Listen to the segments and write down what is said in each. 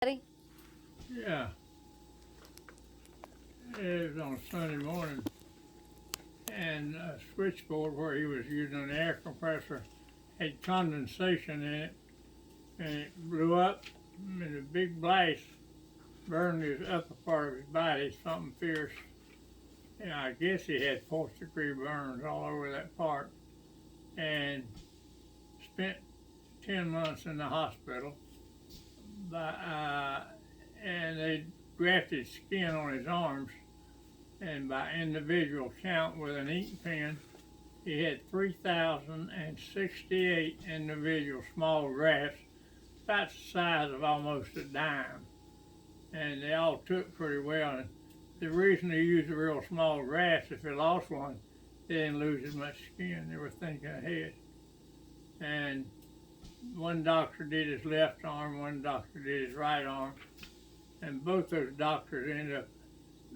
Ready? Yeah, it was on Sunday morning, and a switchboard where he was using an air compressor had condensation in it, and it blew up, and a big blast burned his upper part of his body, something fierce. And I guess he had fourth-degree burns all over that part, and spent 10 months in the hospital. But, and they grafted skin on his arms, and by individual count with an ink pen, he had 3,068 individual small grafts, about the size of almost a dime. And they all took pretty well. And the reason they used the real small grafts, if they lost one, they didn't lose as much skin. They were thinking ahead. And one doctor did his left arm, one doctor did his right arm. And both those doctors ended up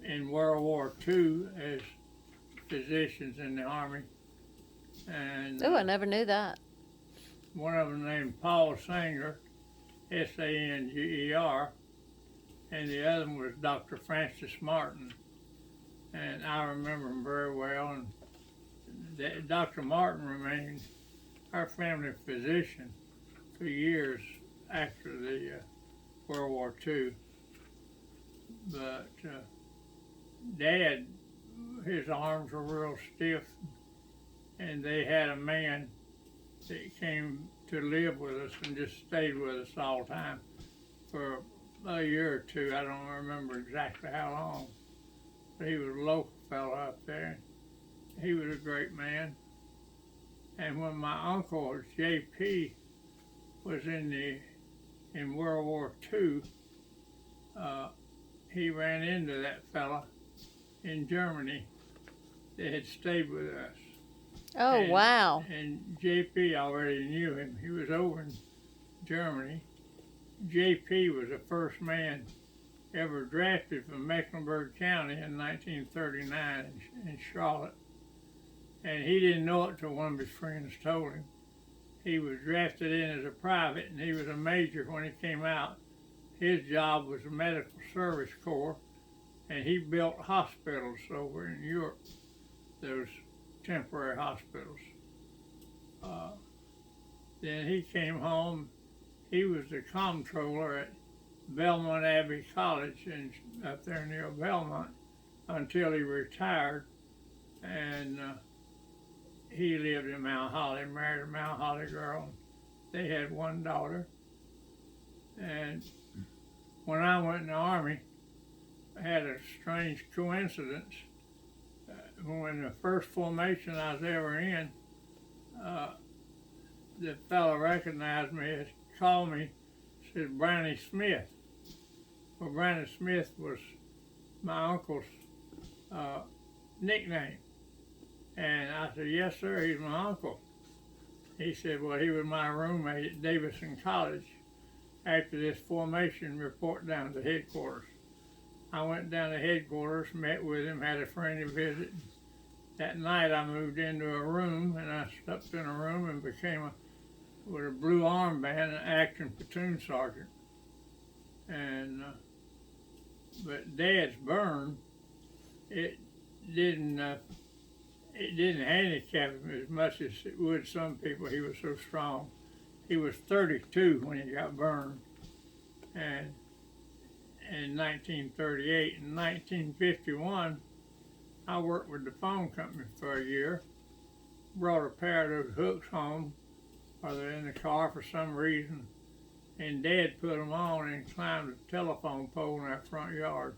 in World War II as physicians in the Army. And Oh, I never knew that. one of them named Paul Sanger, Sanger, and the other one was Dr. Francis Martin. And I remember him very well. And Dr. Martin remained our family physician for years after the World War II. But Dad, his arms were real stiff, and they had a man that came to live with us and just stayed with us all the time for a year or two. I don't remember exactly how long, but he was a local fellow up there. He was a great man. And when my uncle J.P. was in World War II, he ran into that fella in Germany that had stayed with us. Oh, And, wow. And JP already knew him. He was over in Germany. JP was the first man ever drafted from Mecklenburg County in 1939 in Charlotte. And he didn't know it till one of his friends told him. He was drafted in as a private, and he was a major when he came out. His job was the Medical Service Corps, and he built hospitals over in Europe, those temporary hospitals. Then he came home. He was the comptroller at Belmont Abbey College up there near Belmont until he retired. And he lived in Mount Holly, married a Mount Holly girl. They had one daughter. And when I went in the Army, I had a strange coincidence. When the first formation I was ever in, the fellow recognized me, called me, said Brownie Smith. Well, Brownie Smith was my uncle's nickname. And I said, yes, sir, he's my uncle. He said, well, he was my roommate at Davidson College. After this formation report down to headquarters. I went down to headquarters, met with him, had a friendly visit. That night I moved into a room, and I slept in a room and became with a blue armband, an acting platoon sergeant. And but Dad's burn, it didn't handicap him as much as it would some people. He was so strong. He was 32 when he got burned, and in 1938. In 1951, I worked with the phone company for a year, brought a pair of those hooks home, or they're in the car for some reason, and Dad put them on and climbed a telephone pole in that front yard.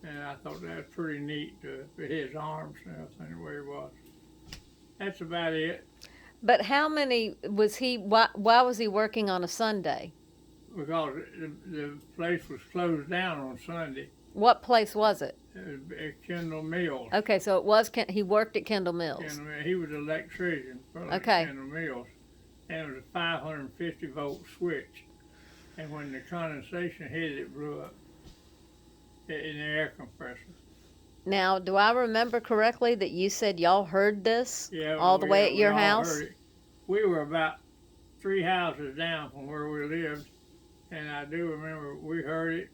And I thought that was pretty neat to his arms and everything the way it was. That's about it. But how many was he? Why was he working on a Sunday? Because the place was closed down on Sunday. What place was it? At Kendall Mills. Okay, so it was he worked at Kendall Mills. He was an electrician for Okay. Kendall Mills. And it was a 550 volt switch. And when the condensation hit it, it blew up in the air compressor. Now, do I remember correctly that you said y'all heard this all the way at we your all house? heard it. We were about 3 houses down from where we lived, And I do remember we heard it.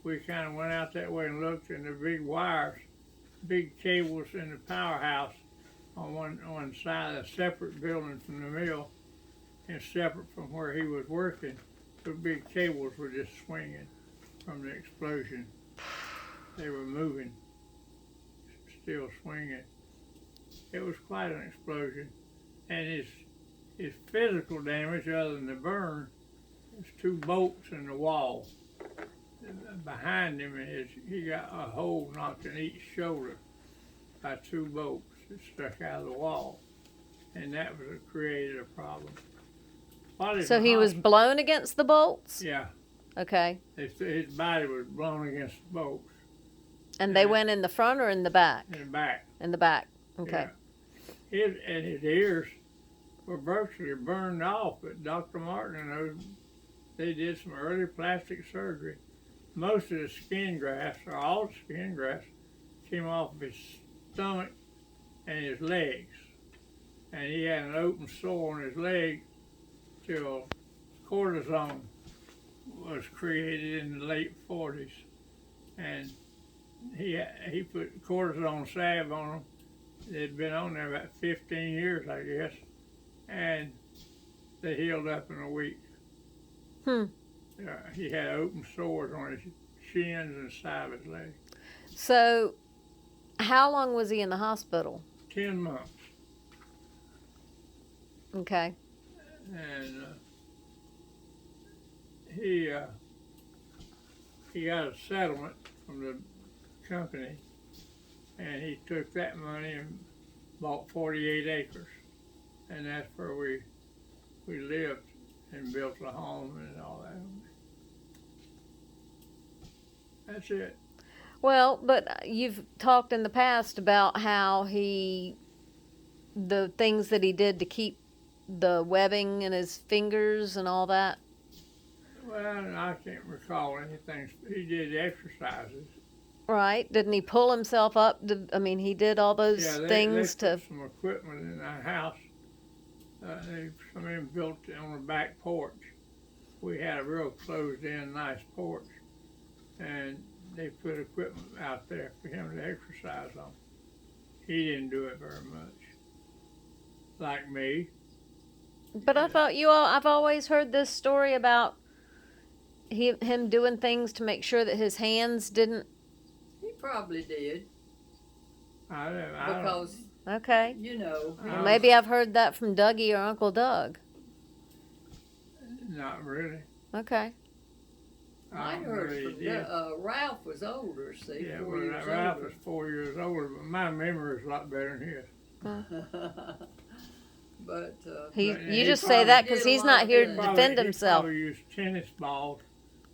We kind of went out that way and looked, and the big wires, big cables in the powerhouse on one side, a separate building from the mill, and separate from where he was working. The big cables were just swinging from the explosion. They were moving, still swinging. It was quite an explosion, and his physical damage, other than the burn, was 2 bolts in the wall. Behind him, he got a hole knocked in each shoulder by 2 bolts that stuck out of the wall, and that was created a problem. So he was blown against the bolts? Yeah. Okay. His body was blown against the bolts. And they went in the front or in the back? In the back. In the back. Okay. Yeah. His ears were virtually burned off, but Dr. Martin, they did some early plastic surgery. Most of the skin grafts, or all the skin grafts, came off of his stomach and his legs. And he had an open sore on his leg till cortisone was created in the late 40s. And he put cortisone salve on him. They'd been on there about 15 years, I guess. And they healed up in a week. He had open sores on his shins and side of his leg. So, how long was he in the hospital? 10 months. Okay. And he got a settlement from the company, and he took that money and bought 48 acres, and that's where we lived and built a home and all that. That's it. Well, but you've talked in the past about how the things that he did to keep the webbing in his fingers and all that. Well, I can't recall anything. He did exercises. Right. Didn't he pull himself up? He did all those things they put some equipment in our house. Somebody built it on the back porch. We had a real closed-in, nice porch, and they put equipment out there for him to exercise on. He didn't do it very much, like me. But I thought I've always heard this story about him doing things to make sure that his hands didn't. He probably did. Because okay. Maybe I've heard that from Dougie or Uncle Doug. Not really. Okay. I heard from Ralph was older, see. Yeah, Ralph was 4 years older, but my memory is a lot better than his. But you just say that because he's not here to defend himself. He probably used tennis balls.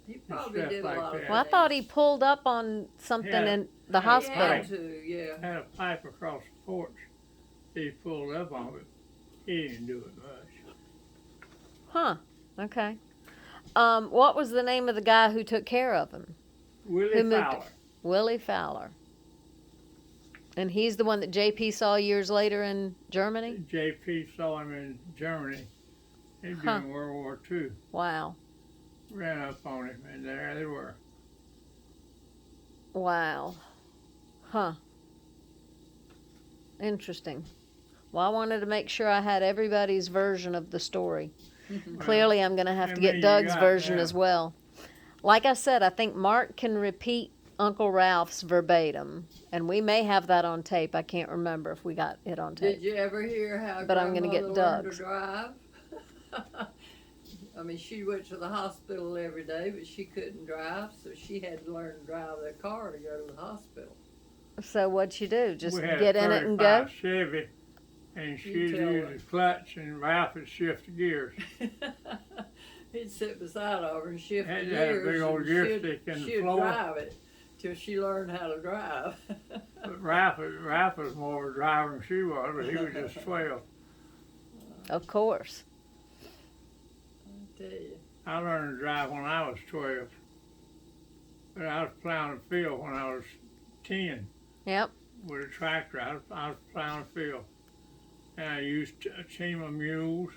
He probably did a lot of that. Well, I thought he pulled up on something in the hospital. He had to, yeah. Had a pipe across the porch. He pulled up on it. He didn't do it much. Huh. Okay. What was the name of the guy who took care of him? Willie Fowler. Willie Fowler. And he's the one that JP saw years later in Germany? JP saw him in Germany. He'd been in World War II. Wow. Ran up on him, and there they were. Wow. Huh. Interesting. Well, I wanted to make sure I had everybody's version of the story. Clearly, I'm going to have to get Doug's version as well. Like I said, I think Mark can repeat Uncle Ralph's verbatim, and we may have that on tape. I can't remember if we got it on tape. Did you ever hear how but I'm going to get Doug's. To drive? She went to the hospital every day, but she couldn't drive, so she had to learn to drive that car to go to the hospital. So what'd you do? Just get in it and go? Chevy, and she'd use the clutch, and Ralph would shift the gears. He'd sit beside her and shift the gears. Had a big old gear stick in the floor. She'd drive it till she learned how to drive. But Ralph was more of a driver than she was, but he was just 12. Of course. I tell you. I learned to drive when I was 12. But I was plowing a field when I was 10. Yep. With a tractor. I was plowing a field. And I used a team of mules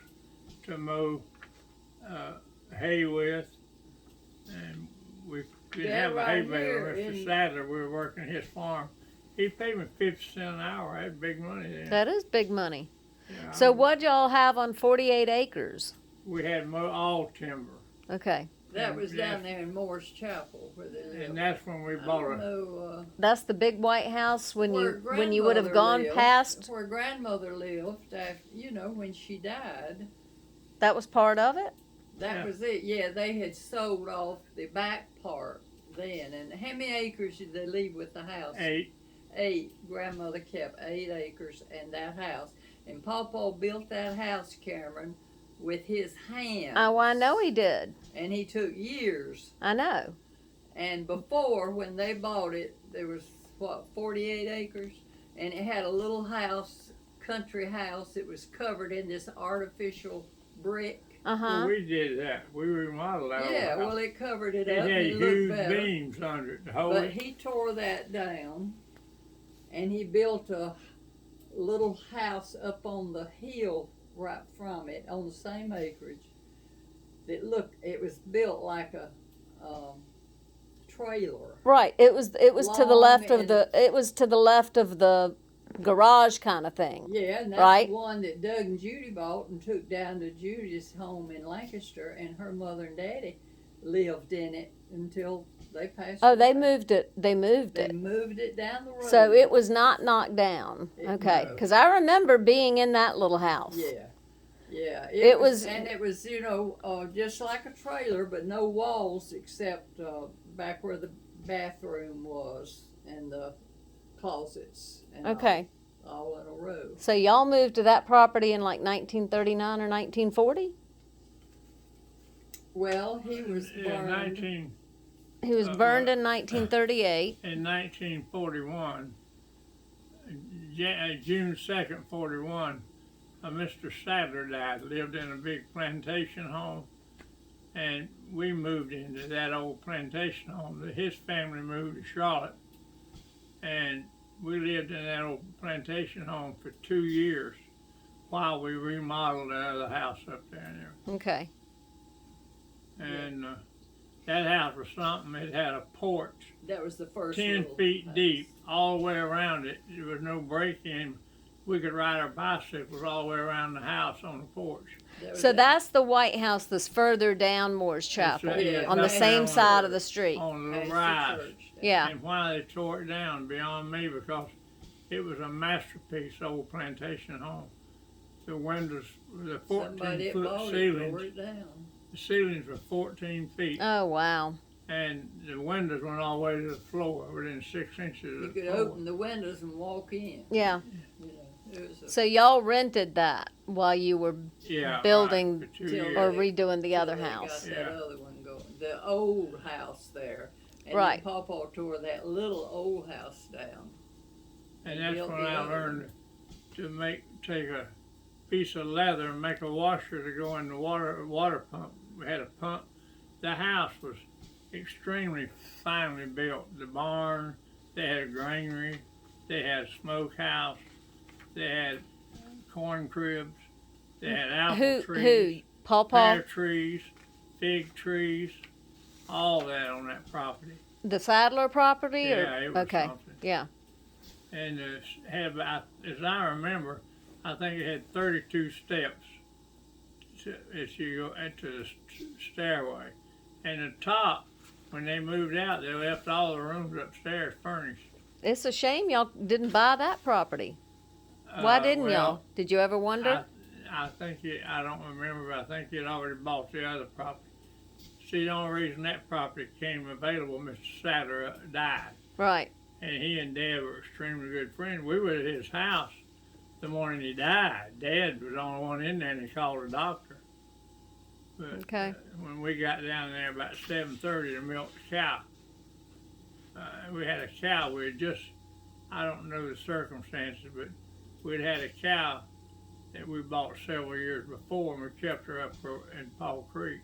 to mow hay with, and we didn't Yeah, have a right hay bale. here Mr. in- Sadler, we were working his farm. He paid me 50 cents an hour. That's big money then. That is big money. Yeah, So what'd y'all have on 48 acres? we had all timber, Okay. That was Yeah. down there in Moore's Chapel where they live. and that's when we I bought don't a. know, That's the big white house when where you would have grandmother gone lived, past. where grandmother lived after, when she died. That was part of it? That Yeah. was it. Yeah, they had sold off the back part then. And how many acres did they leave with the house? 8. 8. Grandmother kept 8 acres and that house. And Pawpaw built that house, Cameron, with his hands. Oh, I know he did. And he took years. I know. And before, when they bought it, there was, 48 acres? And it had a little house, country house. It was covered in this artificial brick. Uh-huh. Well, we did that. We remodeled that. Yeah, old well, house. it covered it It up and had it looked huge better. beams under it to hold But it. he tore that down, and he built a little house up on the hill right from it, on the same acreage. It was built like a trailer. Right. It was to the Long left of and- the garage kind of thing. Yeah, and that's Right. the one that Doug and Judy bought and took down to Judy's home in Lancaster, and her mother and daddy lived in it until they passed Oh, they away. moved it. They moved They it. moved it down the road. So it was not knocked down. Okay. No. Because I remember being in that little house. Yeah, yeah. It was- and it was, just like a trailer, but no walls except back where the bathroom was and the closets. And Okay. all in a row. So y'all moved to that property in like 1939 or 1940? Well, he was In burned. He was burned in 1938. In 1941, June 2nd, 41, Mr. Sadler died. Lived in a big plantation home, and we moved into that old plantation home. His family moved to Charlotte, and we lived in that old plantation home for 2 years while we remodeled that other house up there. Okay. And that house was something. It had a porch That was the first 10 little feet house. deep all the way around it. There was no break-in. We could ride our bicycles all the way around the house on the porch. That was So it. that's the White House that's further down Moore's Chapel yeah, on the that's same down side of the street. On the Past the rise. church. Yeah. And why they tore it down beyond me, because it was a masterpiece old plantation home. The windows, the Somebody that 14-foot bought it tore ceilings, it down. the ceilings were 14 feet, Oh, wow. and the windows went all the way to the floor, within 6 inches You of the could floor. open the windows and walk in. Yeah. It was a, So y'all rented that while you were Yeah, building right, for 2 till- years. or redoing the other till they house. Got that Yeah. other one going. The old house there. And Right. then Pawpaw tore that little old house down. And that's built when the I other learned to take a piece of leather and make a washer to go in the water pump. We had a pump. The house was extremely finely built. The barn, they had a granary, they had a smokehouse, they had corn cribs, they had apple Who? trees, Pawpaw? pear trees, fig trees, all that on that property. The Sadler property? Yeah, or? it was Okay. something. Yeah. And had about, as I remember, I think it had 32 steps as you go into the stairway. And the top, when they moved out, they left all the rooms upstairs furnished. It's a shame y'all didn't buy that property. Why didn't well, y'all? Did you ever wonder? I think I don't remember, but I think you'd already bought the other property. See, the only reason that property came available, Mr. Sadler died. Right. And he and Dad were extremely good friends. We were at his house the morning he died. Dad was the only one in there, and he called a doctor. But Okay. when we got down there about 7:30 to milk the cow, we had a cow. We had just, I don't know the circumstances, but we'd had a cow that we bought several years before, and we kept her up in Paw Creek.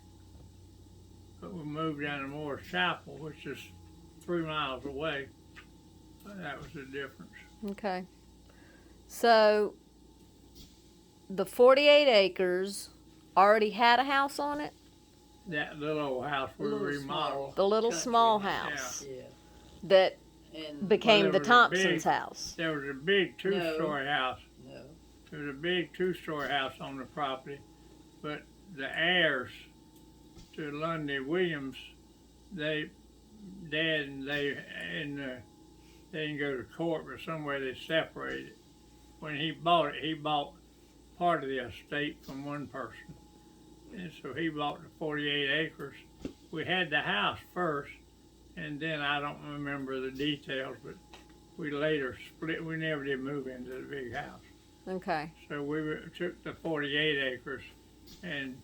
But we moved down to Moore's Chapel, which is 3 miles away. That was the difference. Okay. So the 48 acres already had a house on it? that little old house we Little remodeled. The little Country small house. house Yeah. that And became Well, the there was a Thompsons' big- house. There was a big two-story house. no. There was a big two-story house on the property, but the heirs to Lundy Williams, Dad and they didn't go to court, but somewhere they separated. When he bought it, he bought part of the estate from one person, and so he bought the 48 acres. We had the house first, and then I don't remember the details, but we later split. We never did move into the big house. Okay. So took the 48 acres, and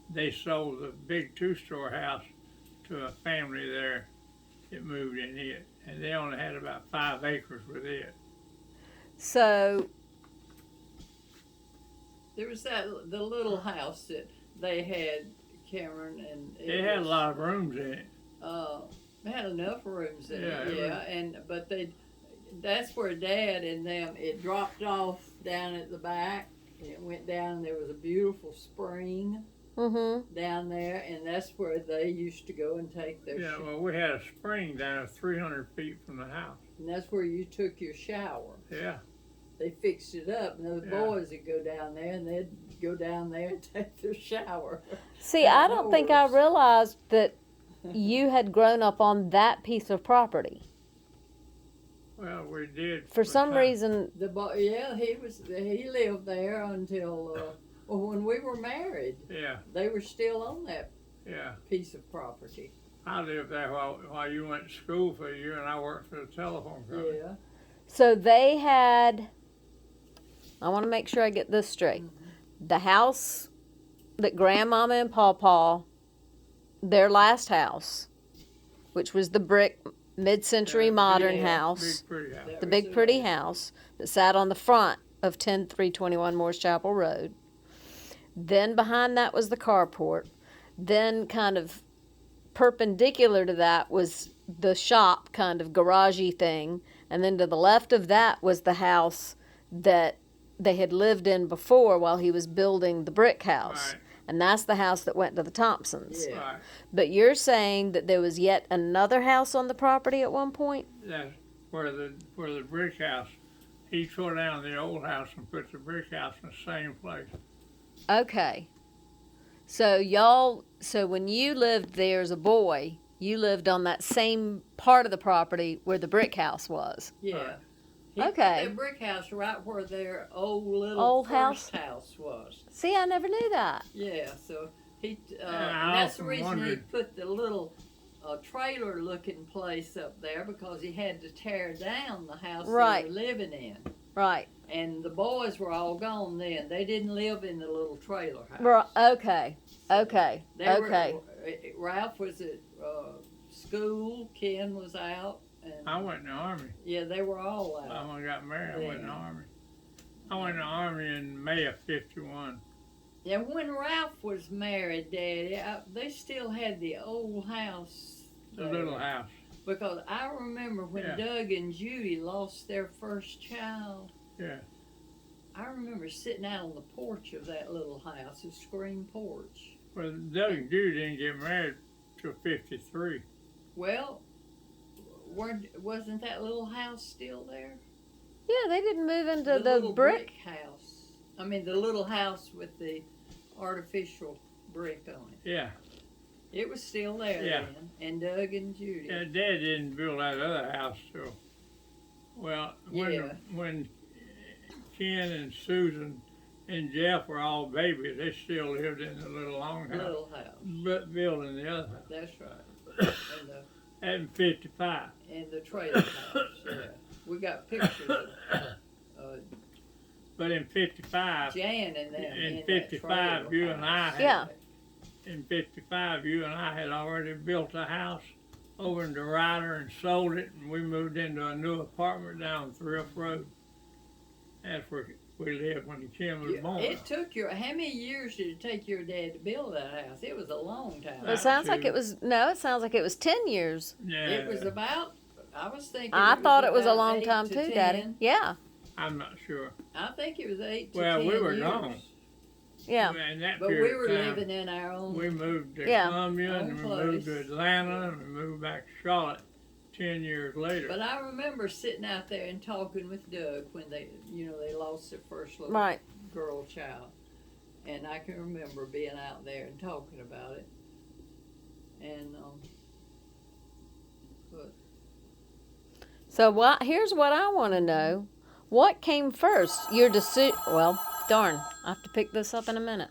they sold the big two-story house to a family there that moved in it, and they only had about 5 acres with it. So There was the little house that they had, Cameron, and It had a lot of rooms in it. They had enough rooms in Yeah, it, yeah. But that's where Dad and them. It dropped off down at the back. And it went down. And there was a beautiful spring down there, and that's where they used to go and take their. Yeah, well, we had a spring down 300 feet from the house. And that's where you took your shower. Yeah. They fixed it up, and those Yeah. boys would go down there, and they'd go down there and take their shower. see, I don't think I Outdoors. realized that you had grown up on that piece of property. Well, we did. For some time. reason, Yeah, he lived there until when we were married. Yeah, They were still on that yeah. piece of property. I lived there while you went to school for a year, and I worked for the telephone company. Yeah. so they had. I want to make sure I get this straight. The house that Grandmama and Pawpaw, their last house, which was the brick mid-century Yeah, modern yeah, house, Big pretty house. That the was big the pretty last- house that sat on the front of 10321 Morris Chapel Road. Then behind that was the carport. Then kind of perpendicular to that was the shop, kind of garagey thing. And then to the left of that was the house that they had lived in before while he was building the brick house. Right. And that's the house that went to the Thompsons. Yeah. Right. But you're saying that there was yet another house on the property at one point? That's where the brick house. He tore down the old house and put the brick house in the same place. Okay. So when you lived there as a boy, you lived on that same part of the property where the brick house was. Yeah. Right. He Okay. put that brick house right where their little Old first house was. See, I never knew that. Yeah, so and I that's the often reason he wondered- put the little trailer-looking place up there, because he had to tear down the house Right. they were living in. Right. And the boys were all gone then. They didn't live in the little trailer house. Okay. Okay. They Okay. Ralph was at school. Ken was out. And I went in the army. yeah, they were all out. When I got married, I went in the Yeah. army. I went in the army in May of '51. And when Ralph was married, Daddy, they still had the old house. The there. little house. Because I remember when Yeah. Doug and Judy lost their first child. Yeah. I remember sitting out on the porch of that little house, a screen porch. Well, Doug and Judy didn't get married till '53. Well, wasn't that little house still there? Yeah, they didn't move into the little brick. house. I mean, the little house with the artificial brick on it. Yeah. It was still there Yeah. then. And Doug and Judy. Yeah, Dad didn't build that other house till, well, Yeah. when Ken and Susan and Jeff were all babies, they still lived in the little long house, Little house. but building the other house. That's right. In '55. And the trailer house. Yeah. We got pictures of But in '55, Jan and them. In that 55, trailer you and I house. had- you and I had already built a house over in DeRider and sold it, and we moved into a new apartment down Thrift Road. That's where we lived when Kim was born. It took how many years did it take your dad to build that house? It was a long time. It sounds like it was 10 years. Yeah, It was about, I was thinking. I thought it was a about long 8 time to too, 10. Daddy. Yeah. I'm not sure. I think it was 8 to Well, 10 we were years. gone. Yeah. In that But we period were of time, living in our own. we moved to Yeah. Columbia, and Own we moved to place. Atlanta, and we moved back to Charlotte 10 years later. But I remember sitting out there and talking with Doug when they lost their first little Right. girl child, and I can remember being out there and talking about it. And but So here's what I want to know. What came first? Your decision. Well, darn, I have to pick this up in a minute.